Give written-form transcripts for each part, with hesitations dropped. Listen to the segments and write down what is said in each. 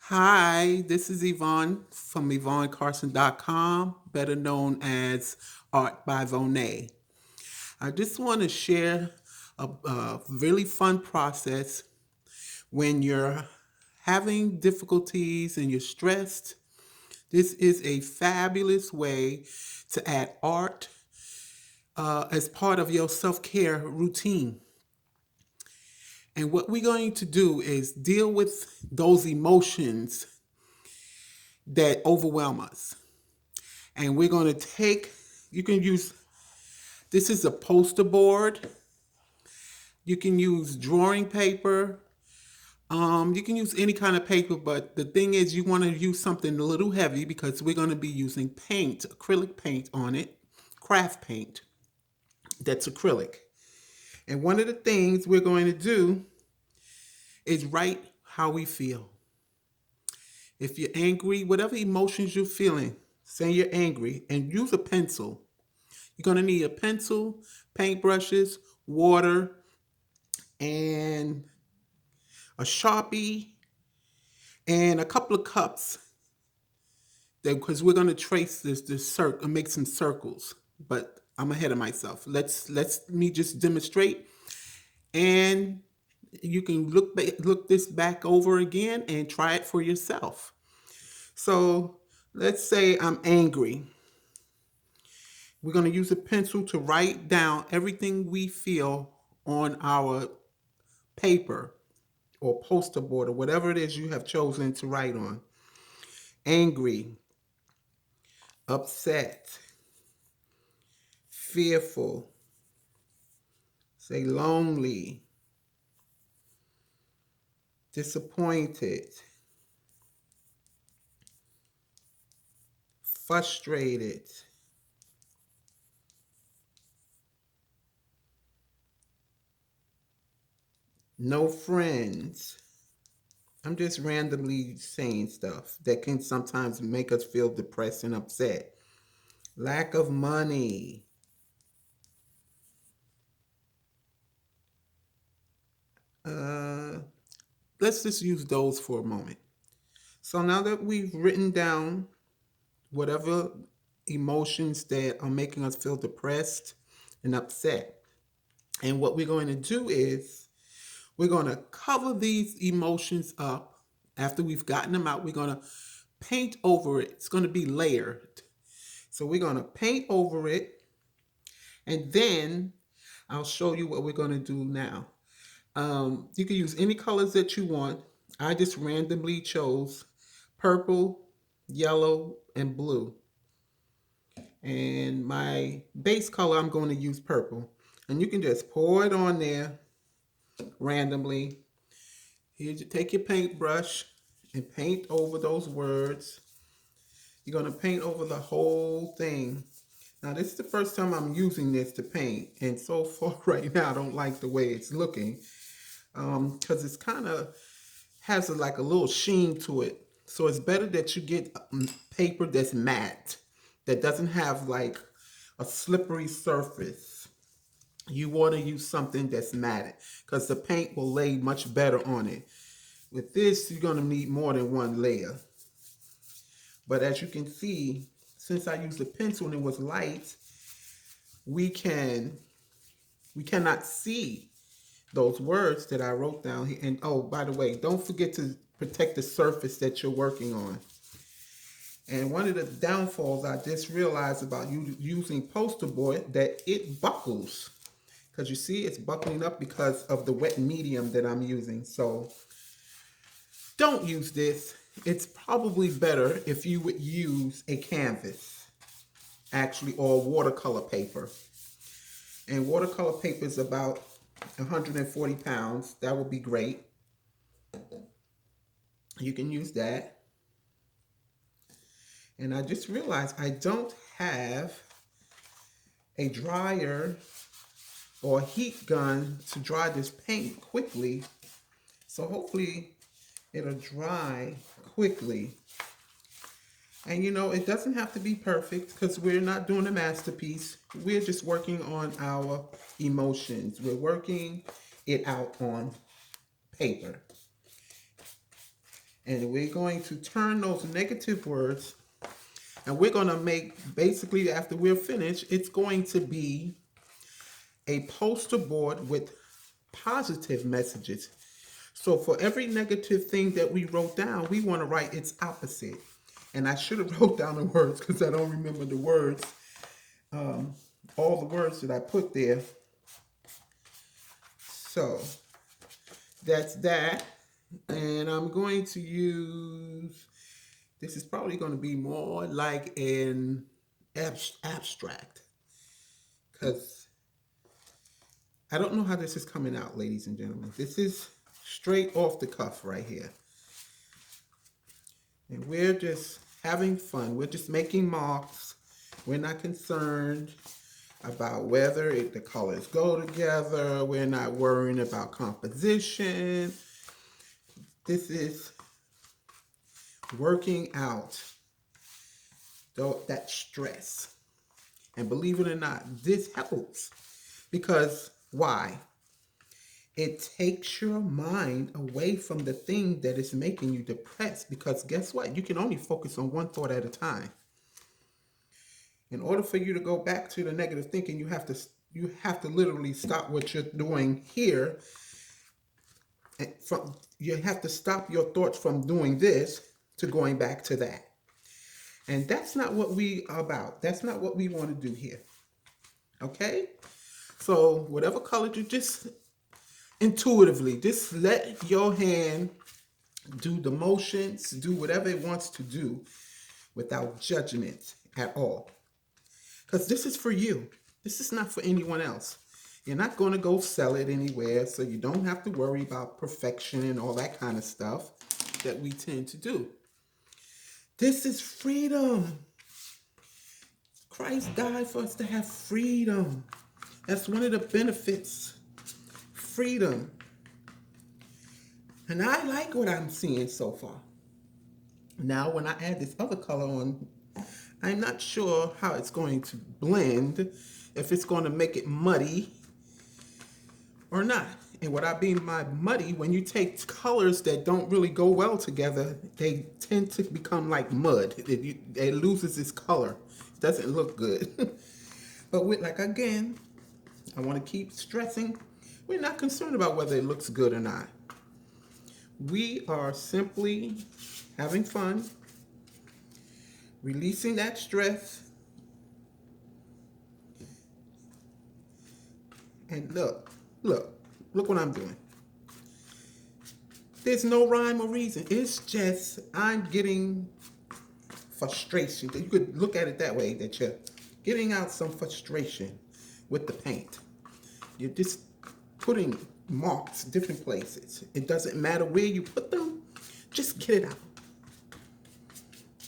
Hi, this is Yvonne from YvonneCarson.com, better known as Art by Vonet. I just want to share a really fun process when you're having difficulties and you're stressed. This is a fabulous way to add art as part of your self care routine. And what we're going to do is deal with those emotions that overwhelm us. And we're going to take, you can use, this is a poster board. You can use drawing paper. You can use any kind of paper, but the thing is, you want to use something a little heavy because we're going to be using paint, acrylic paint on it, craft paint that's acrylic. And one of the things we're going to do is write how we feel. If you're angry, whatever emotions you're feeling, say you're angry and use a pencil. You're going to need a pencil, paintbrushes, water, and a Sharpie, and a couple of cups. Because we're going to trace this circle, make some circles. But I'm ahead of myself. Let's me just demonstrate, and you can look this back over again and try it for yourself. So let's say I'm angry. We're going to use a pencil to write down everything we feel on our paper or poster board or whatever it is you have chosen to write on. Angry, upset, fearful, say lonely, disappointed, frustrated, no friends. I'm just randomly saying stuff that can sometimes make us feel depressed and upset. Lack of money. Uh, let's just use those for a moment. So now that we've written down whatever emotions that are making us feel depressed and upset, and what we're going to do is we're going to cover these emotions up. After we've gotten them out, we're going to paint over it. It's going to be layered. So we're going to paint over it, and then I'll show you what we're going to do now. You can use any colors that you want. I just randomly chose purple, yellow, and blue. And my base color, I'm going to use purple. And you can just pour it on there randomly. Here, take your paintbrush and paint over those words. You're going to paint over the whole thing. Now, this is the first time I'm using this to paint. And so far right now, I don't like the way it's looking. Because it's kind of has like a little sheen to it. So it's better that you get paper that's matte, that doesn't have like a slippery surface. You want to use something that's matted because the paint will lay much better on it. With this, you're going to need more than one layer. But as you can see, since I used a pencil and it was light, we can we cannot see those words that I wrote down here. And oh, by the way, don't forget to protect the surface that you're working on. And one of the downfalls I just realized about you using poster board that it buckles. Because you see it's buckling up because of the wet medium that I'm using. So don't use this. It's probably better if you would use a canvas, actually, or watercolor paper. And watercolor paper is about 140 pounds. That would be great. You can use that. And I just realized I don't have a dryer or a heat gun to dry this paint quickly. So hopefully it'll dry quickly. And you know, it doesn't have to be perfect because we're not doing a masterpiece. We're just working on our emotions. We're working it out on paper. And we're going to turn those negative words, and we're going to make, basically after we're finished, it's going to be a poster board with positive messages. So for every negative thing that we wrote down, we want to write its opposite. And I should have wrote down the words because I don't remember the words, all the words that I put there. So that's that. And I'm going to use, this is probably going to be more like an abstract, because I don't know how this is coming out, ladies and gentlemen. This is straight off the cuff right here. And we're just having fun. We're just making marks. We're not concerned about whether the colors go together. We're not worrying about composition. This is working out that stress. And believe it or not, this helps. Because why? It takes your mind away from the thing that is making you depressed. Because guess what? You can only focus on one thought at a time. In order for you to go back to the negative thinking, you have to literally stop what you're doing here. And you have to stop your thoughts from doing this to going back to that. And that's not what we are about. That's not what we want to do here. Okay? So whatever color, you just intuitively, just let your hand do the motions, do whatever it wants to do without judgment at all. Because this is for you. This is not for anyone else. You're not going to go sell it anywhere, so you don't have to worry about perfection and all that kind of stuff that we tend to do. This is freedom. Christ died for us to have freedom. That's one of the benefits. Freedom. And I like what I'm seeing so far. Now, when I add this other color on, I'm not sure how it's going to blend, if it's going to make it muddy or not. And what I mean by muddy, when you take colors that don't really go well together, they tend to become like mud. It loses its color. It doesn't look good. But again, I want to keep stressing, we're not concerned about whether it looks good or not. We are simply having fun, releasing that stress. And look what I'm doing. There's no rhyme or reason. It's just I'm getting frustration. You could look at it that way, that you're getting out some frustration with the paint. You're just putting marks different places. It doesn't matter where you put them, just get it out.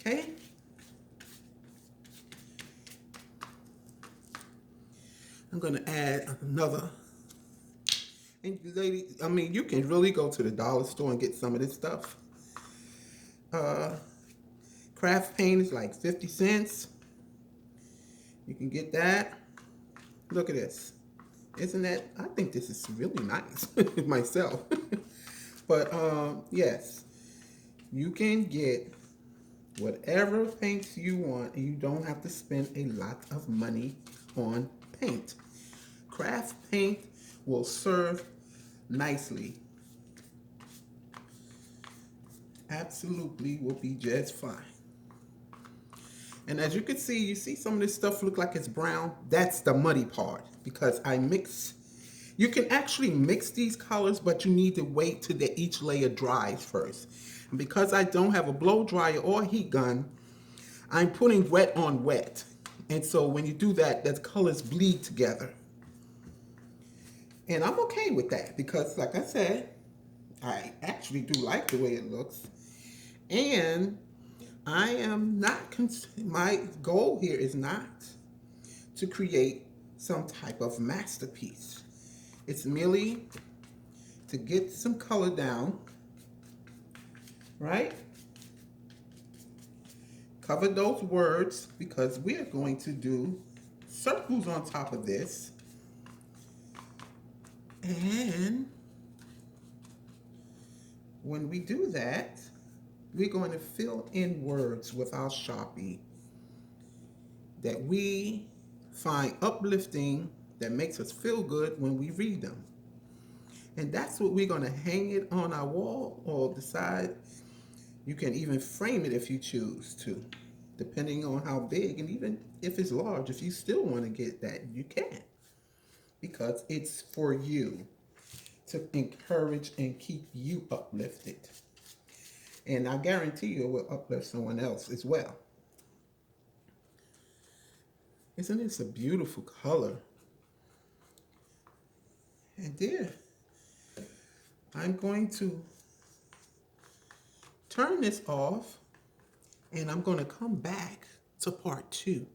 Okay? I'm gonna add another. And ladies, I mean, you can really go to the dollar store and get some of this stuff. Craft paint is like 50 cents. You can get that. Look at this. Isn't that, I think this is really nice myself. But yes, you can get whatever paints you want, and you don't have to spend a lot of money on paint. Craft paint will serve nicely. Absolutely will be just fine. And as you can see, you see some of this stuff look like it's brown. That's the muddy part, because I mix. You can actually mix these colors, but you need to wait till each layer dries first. And because I don't have a blow dryer or a heat gun, I'm putting wet on wet. And so when you do that, the colors bleed together. And I'm okay with that because, like I said, I actually do like the way it looks. And I am not, my goal here is not to create some type of masterpiece. It's merely to get some color down, right? Cover those words, because we are going to do circles on top of this. And when we do that, We're going to fill in words with our Sharpie that we find uplifting, that makes us feel good when we read them. And that's what we're going to hang it on our wall or decide. You can even frame it if you choose to, depending on how big, and even if it's large, if you still want to get that, you can, because it's for you to encourage and keep you uplifted. And I guarantee you it will uplift someone else as well. Isn't this a beautiful color? And there, I'm going to turn this off and I'm going to come back to part 2.